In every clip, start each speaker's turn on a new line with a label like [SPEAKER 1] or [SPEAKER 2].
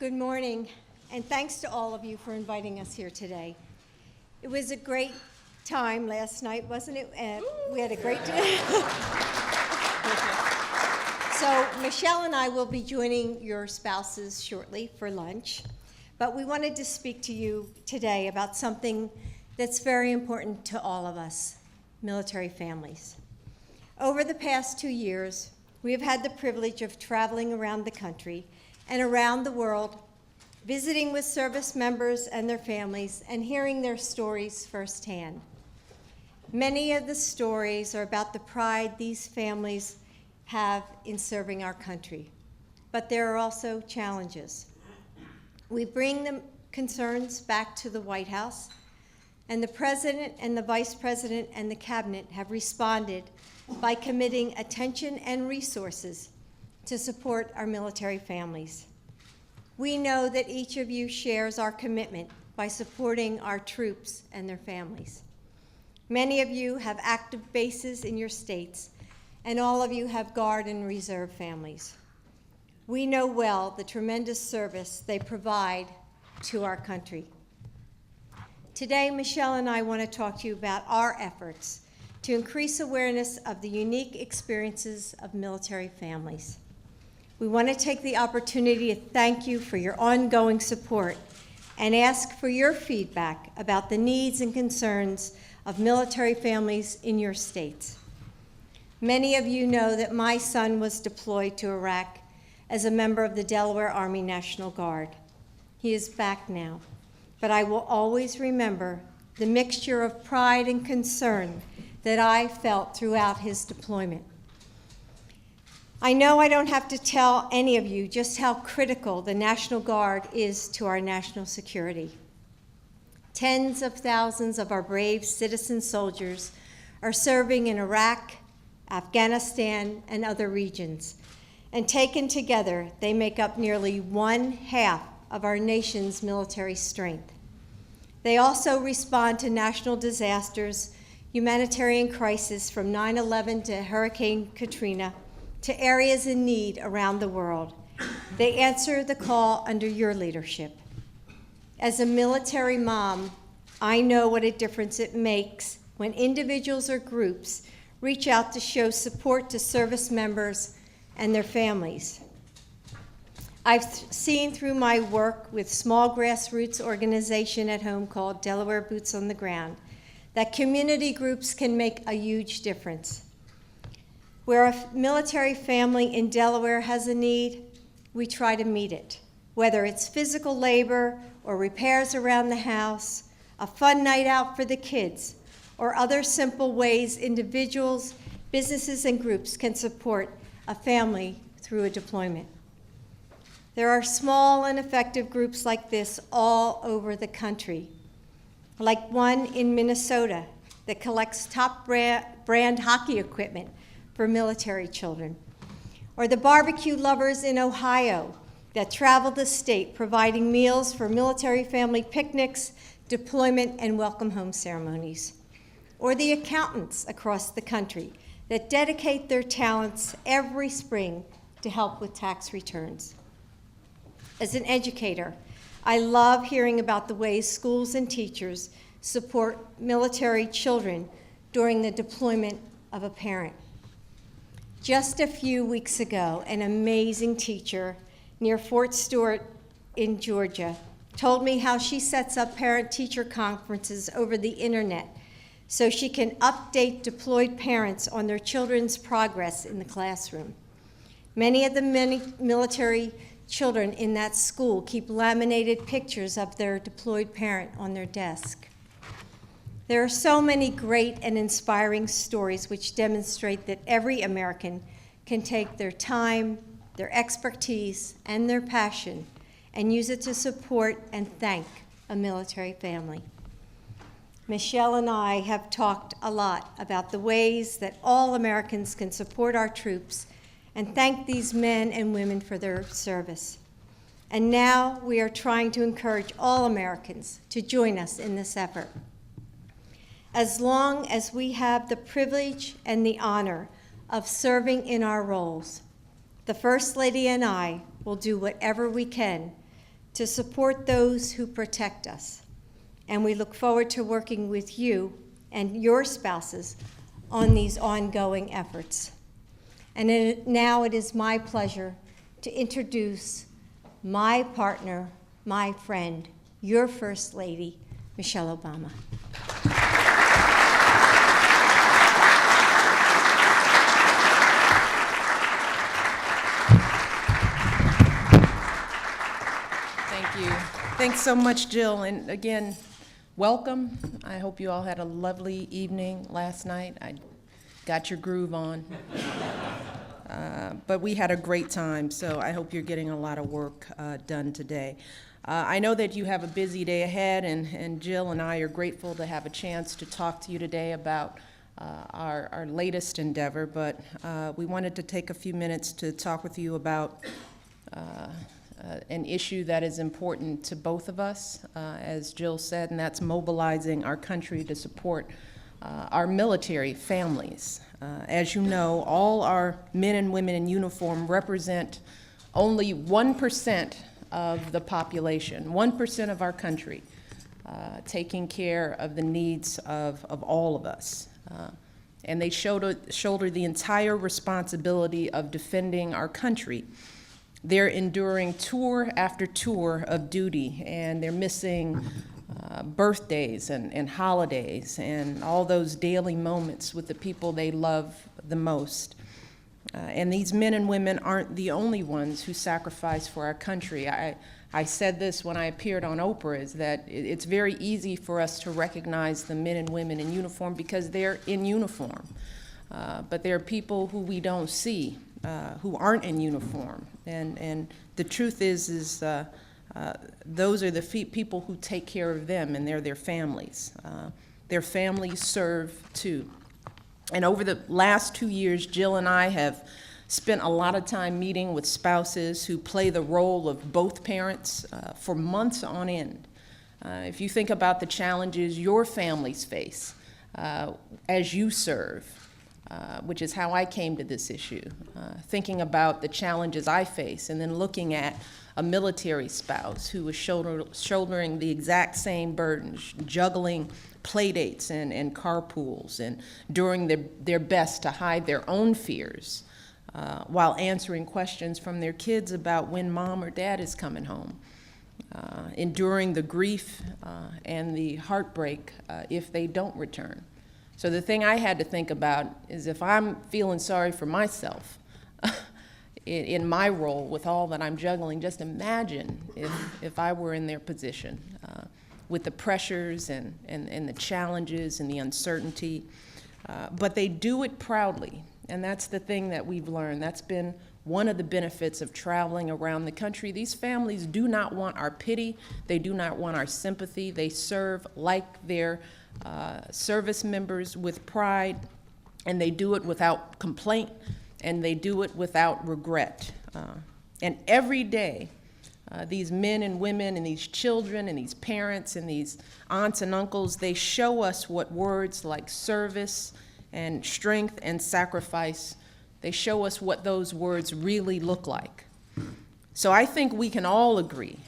[SPEAKER 1] Good morning, and thanks to all of you for inviting us here today. It was a great time last night, wasn't it? We had a great day. So Michelle and I will be joining your spouses shortly for lunch, but we wanted to speak to you today about something that's very important to all of us, military families. Over the past 2 years, we have had the privilege of traveling around the country and around the world, visiting with service members and their families and hearing their stories firsthand. Many of the stories are about the pride these families have in serving our country, but there are also challenges. We bring the concerns back to the White House, and the President and the Vice President and the Cabinet have responded by committing attention and resources to support our military families. We know that each of you shares our commitment by supporting our troops and their families. Many of you have active bases in your states, and all of you have Guard and Reserve families. We know well the tremendous service they provide to our country. Today, Michelle and I want to talk to you about our efforts to increase awareness of the unique experiences of military families. We want to take the opportunity to thank you for your ongoing support and ask for your feedback about the needs and concerns of military families in your states. Many of you know that my son was deployed to Iraq as a member of the Delaware Army National Guard. He is back now, but I will always remember the mixture of pride and concern that I felt throughout his deployment. I know I don't have to tell any of you just how critical the National Guard is to our national security. Tens of thousands of our brave citizen soldiers are serving in Iraq, Afghanistan, and other regions, and taken together, they make up nearly 1/2 of our nation's military strength. They also respond to national disasters, humanitarian crisis from 9/11 to Hurricane Katrina, to areas in need around the world. They answer the call under your leadership. As a military mom, I know what a difference it makes when individuals or groups reach out to show support to service members and their families. I've seen through my work with small grassroots organization at home called Delaware Boots on the Ground that community groups can make a huge difference. Where a military family in Delaware has a need, we try to meet it, whether it's physical labor or repairs around the house, a fun night out for the kids, or other simple ways individuals, businesses, and groups can support a family through a deployment. There are small and effective groups like this all over the country, like one in Minnesota that collects top brand hockey equipment for military children, or the barbecue lovers in Ohio that travel the state providing meals for military family picnics, deployment, and welcome home ceremonies, or the accountants across the country that dedicate their talents every spring to help with tax returns. As an educator, I love hearing about the ways schools and teachers support military children during the deployment of a parent. Just a few weeks ago, an amazing teacher near Fort Stewart in Georgia told me how she sets up parent-teacher conferences over the internet so she can update deployed parents on their children's progress in the classroom. Many of the military children in that school keep laminated pictures of their deployed parent on their desk. There are so many great and inspiring stories which demonstrate that every American can take their time, their expertise, and their passion and use it to support and thank a military family. Michelle and I have talked a lot about the ways that all Americans can support our troops and thank these men and women for their service. And now we are trying to encourage all Americans to join us in this effort. As long as we have the privilege and the honor of serving in our roles, the First Lady and I will do whatever we can to support those who protect us. And we look forward to working with you and your spouses on these ongoing efforts. And now it is my pleasure to introduce my partner, my friend, your First Lady, Michelle Obama.
[SPEAKER 2] Thank you. Thanks so much, Jill. And again, welcome. I hope you all had a lovely evening last night. I got your groove on. But we had a great time, so I hope you're getting a lot of work done today. I know that you have a busy day ahead, and Jill and I are grateful to have a chance to talk to you today about our latest endeavor, but we wanted to take a few minutes to talk with you about an issue that is important to both of us, as Jill said, and that's mobilizing our country to support our military families. As you know, all our men and women in uniform represent only 1% of the population, 1% of our country, taking care of the needs of all of us. And they shoulder the entire responsibility of defending our country. They're enduring tour after tour of duty, and they're missing birthdays and holidays and all those daily moments with the people they love the most. And these men and women aren't the only ones who sacrifice for our country. I said this when I appeared on Oprah, is that it's very easy for us to recognize the men and women in uniform because they're in uniform. But there are people who we don't see who aren't in uniform. And the truth is those are the people who take care of them, and they're their families. Their families serve too. And over the last 2 years, Jill and I have spent a lot of time meeting with spouses who play the role of both parents for months on end. If you think about the challenges your families face as you serve, which is how I came to this issue, thinking about the challenges I face, and then looking at a military spouse who was shouldering the exact same burdens, juggling play dates and carpools, and doing their best to hide their own fears while answering questions from their kids about when mom or dad is coming home, enduring the grief and the heartbreak if they don't return. So the thing I had to think about is, if I'm feeling sorry for myself in my role with all that I'm juggling, just imagine if I were in their position with the pressures and the challenges and the uncertainty. But they do it proudly, and that's the thing that we've learned. That's been one of the benefits of traveling around the country. These families do not want our pity. They do not want our sympathy. They serve like their service members with pride, and they do it without complaint, and they do it without regret. And every day, these men and women and these children and these parents and these aunts and uncles, they show us what words like service and strength and sacrifice, they show us what those words really look like. So I think we can all agree,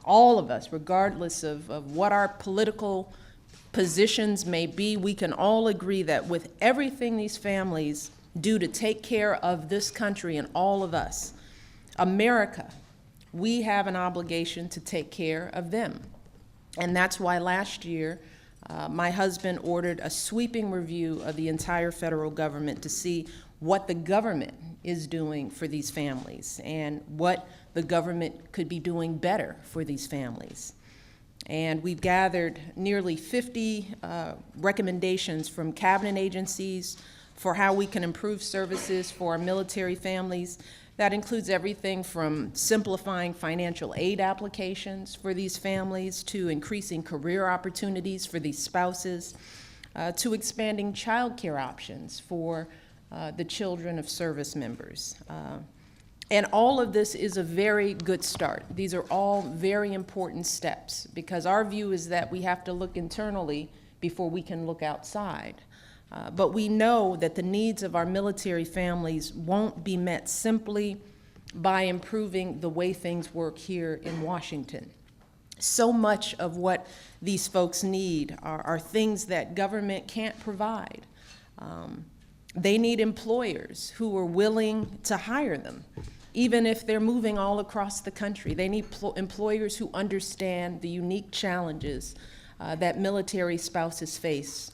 [SPEAKER 2] all of us, regardless of what our political positions may be, we can all agree that with everything these families do to take care of this country and all of us, America, we have an obligation to take care of them. And that's why last year, my husband ordered a sweeping review of the entire federal government to see what the government is doing for these families and what the government could be doing better for these families. And we've gathered nearly 50 recommendations from cabinet agencies for how we can improve services for our military families. That includes everything from simplifying financial aid applications for these families, to increasing career opportunities for these spouses, to expanding child care options for the children of service members. And all of this is a very good start. These are all very important steps, because our view is that we have to look internally before we can look outside. But we know that the needs of our military families won't be met simply by improving the way things work here in Washington. So much of what these folks need are things that government can't provide. They need employers who are willing to hire them, even if they're moving all across the country. They need employers who understand the unique challenges that military spouses face.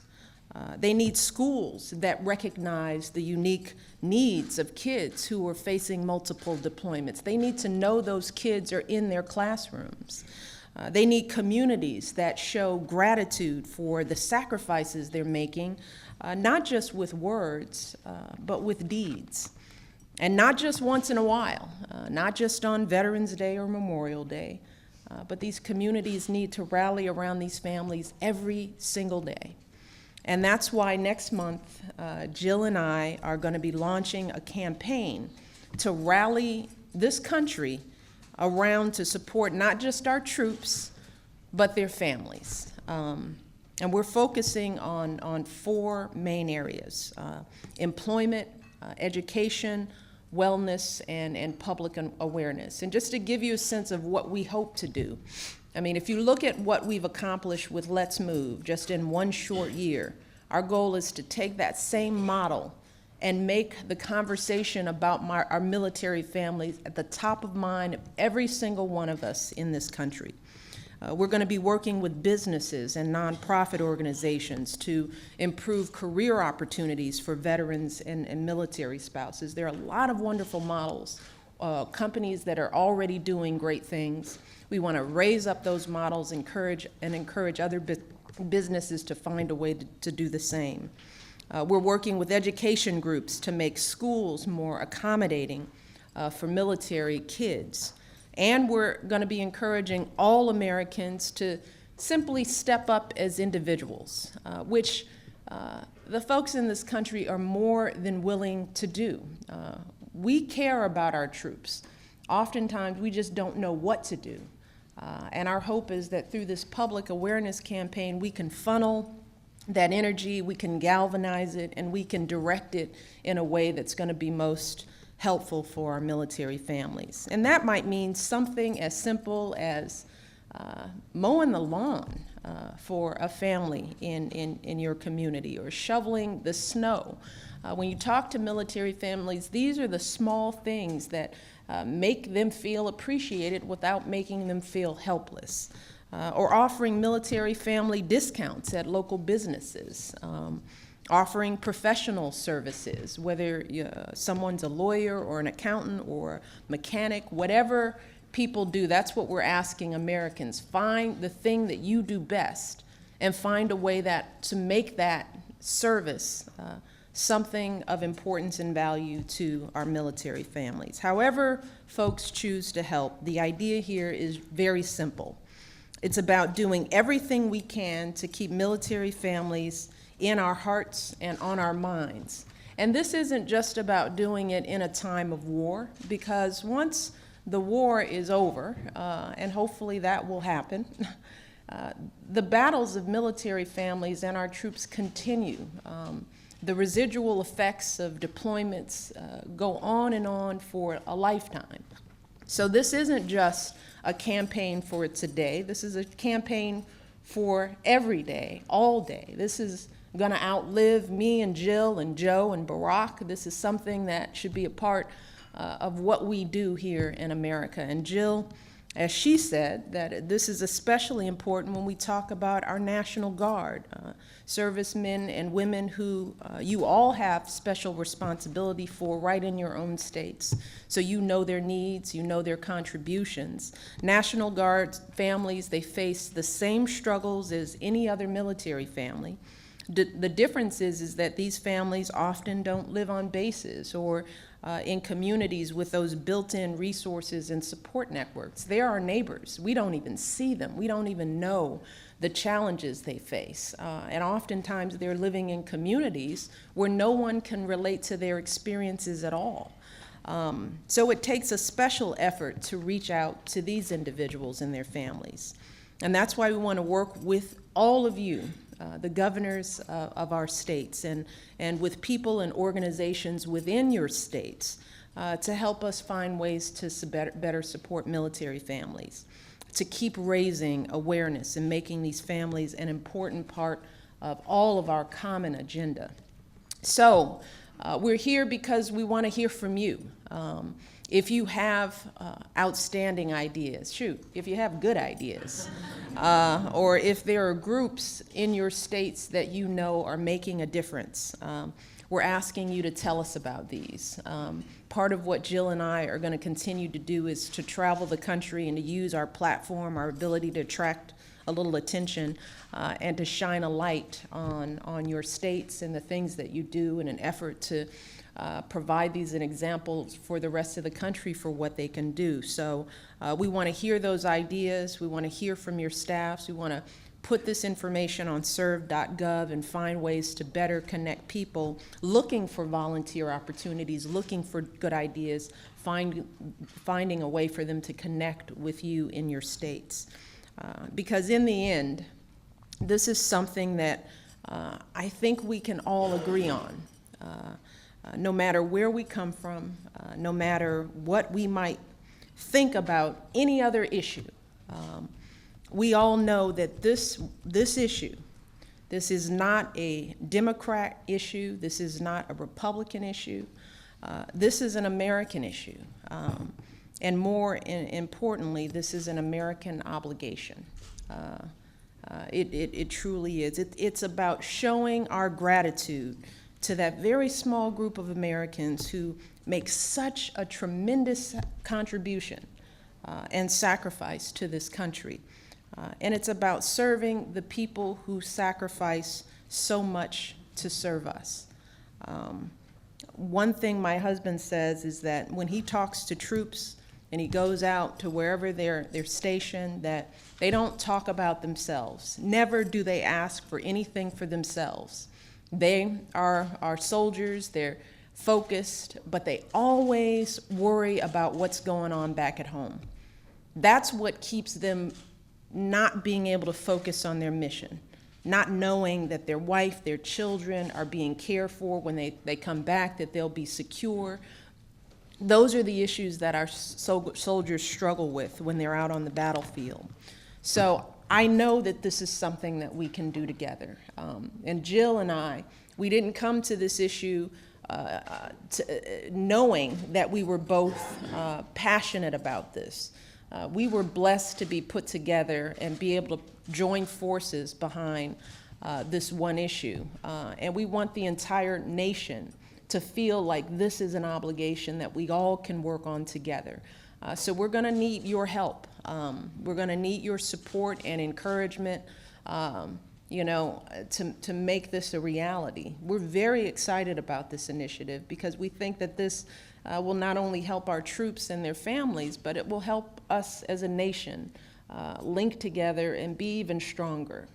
[SPEAKER 2] They need schools that recognize the unique needs of kids who are facing multiple deployments. They need to know those kids are in their classrooms. They need communities that show gratitude for the sacrifices they're making, not just with words, but with deeds. And not just once in a while, not just on Veterans Day or Memorial Day, but these communities need to rally around these families every single day. And that's why next month, Jill and I are going to be launching a campaign to rally this country around to support not just our troops, but their families. And we're focusing on four main areas: employment, education, wellness, and public awareness. And just to give you a sense of what we hope to do, I mean, if you look at what we've accomplished with Let's Move just in one short year, our goal is to take that same model and make the conversation about our military families at the top of mind of every single one of us in this country. We're going to be working with businesses and nonprofit organizations to improve career opportunities for veterans and military spouses. There are a lot of wonderful models, companies that are already doing great things. We want to raise up those models, encourage other businesses to find a way to do the same. We're working with education groups to make schools more accommodating for military kids. And we're going to be encouraging all Americans to simply step up as individuals, which the folks in this country are more than willing to do. We care about our troops. Oftentimes, we just don't know what to do. And our hope is that through this public awareness campaign, we can funnel that energy, we can galvanize it, and we can direct it in a way that's going to be most helpful for our military families. And that might mean something as simple as mowing the lawn for a family in your community, or shoveling the snow. When you talk to military families, these are the small things that make them feel appreciated without making them feel helpless. Or offering military family discounts at local businesses, offering professional services, whether someone's a lawyer or an accountant or mechanic, whatever people do, that's what we're asking Americans. Find the thing that you do best and find a way to make that service something of importance and value to our military families. However folks choose to help, the idea here is very simple. It's about doing everything we can to keep military families in our hearts and on our minds. And this isn't just about doing it in a time of war, because once the war is over, and hopefully that will happen, the battles of military families and our troops continue. The residual effects of deployments go on and on for a lifetime. So this isn't just a campaign for today. This is a campaign for every day, all day. This is going to outlive me and Jill and Joe and Barack. This is something that should be a part of what we do here in America. And Jill, as she said, that this is especially important when we talk about our National Guard, servicemen and women who you all have special responsibility for right in your own states. So you know their needs, you know their contributions. National Guard families, they face the same struggles as any other military family. The difference is that these families often don't live on bases or in communities with those built-in resources and support networks. They're our neighbors. We don't even see them. We don't even know the challenges they face. And oftentimes they're living in communities where no one can relate to their experiences at all. So it takes a special effort to reach out to these individuals and their families. And that's why we want to work with all of you, the governors of our states, and with people and organizations within your states to help us find ways to better support military families, to keep raising awareness and making these families an important part of all of our common agenda. So we're here because we want to hear from you. If you have outstanding ideas, if you have good ideas, or if there are groups in your states that you know are making a difference, we're asking you to tell us about these. Part of what Jill and I are going to continue to do is to travel the country and to use our platform, our ability to attract a little attention, and to shine a light on your states and the things that you do in an effort to provide these as examples for the rest of the country for what they can do. So we want to hear those ideas. We want to hear from your staffs. We want to put this information on serve.gov and find ways to better connect people looking for volunteer opportunities, looking for good ideas, finding a way for them to connect with you in your states. Because in the end, this is something that I think we can all agree on. No matter where we come from, no matter what we might think about any other issue, we all know that this issue, this is not a Democrat issue, this is not a Republican issue, this is an American issue. And more importantly, this is an American obligation. It truly is. It's about showing our gratitude to that very small group of Americans who make such a tremendous contribution and sacrifice to this country. And it's about serving the people who sacrifice so much to serve us. One thing my husband says is that when he talks to troops and he goes out to wherever they're stationed, that they don't talk about themselves. Never do they ask for anything for themselves. They are our soldiers, they're focused, but they always worry about what's going on back at home. That's what keeps them not being able to focus on their mission, not knowing that their wife, their children are being cared for when they come back, that they'll be secure. Those are the issues that our soldiers struggle with when they're out on the battlefield. So I know that this is something that we can do together. And Jill and I, we didn't come to this issue knowing that we were both passionate about this. We were blessed to be put together and be able to join forces behind this one issue. And we want the entire nation to feel like this is an obligation that we all can work on together. So we're going to need your help. We're going to need your support and encouragement, to make this a reality. We're very excited about this initiative because we think that this will not only help our troops and their families, but it will help us as a nation link together and be even stronger.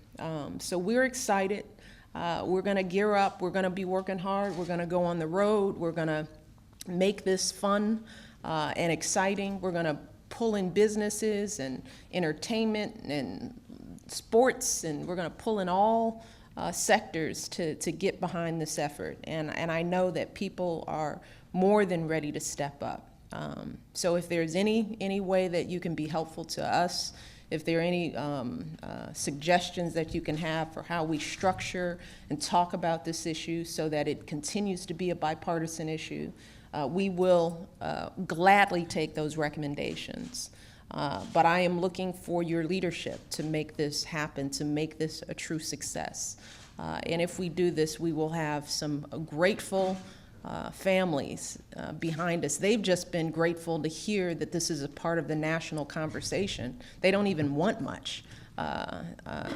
[SPEAKER 2] So we're excited. We're going to gear up. We're going to be working hard. We're going to go on the road. We're going to make this fun and exciting. We're going to pull in businesses and entertainment and sports, and we're going to pull in all sectors to get behind this effort. And I know that people are more than ready to step up. So if there's any way that you can be helpful to us, if there are any suggestions that you can have for how we structure and talk about this issue so that it continues to be a bipartisan issue, we will gladly take those recommendations. But I am looking for your leadership to make this happen, to make this a true success. And if we do this, we will have some grateful families behind us. They've just been grateful to hear that this is a part of the national conversation. They don't even want much.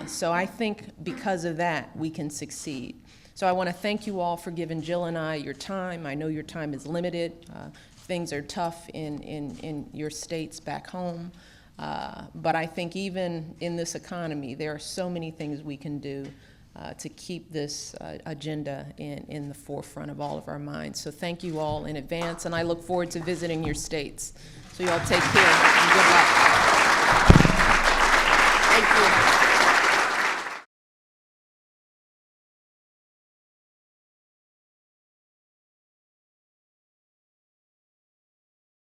[SPEAKER 2] So I think because of that, we can succeed. So I want to thank you all for giving Jill and I your time. I know your time is limited. Things are tough in your states back home. But I think even in this economy, there are so many things we can do to keep this agenda in the forefront of all of our minds. So thank you all in advance, and I look forward to visiting your states. So you all take care and good luck. Thank you.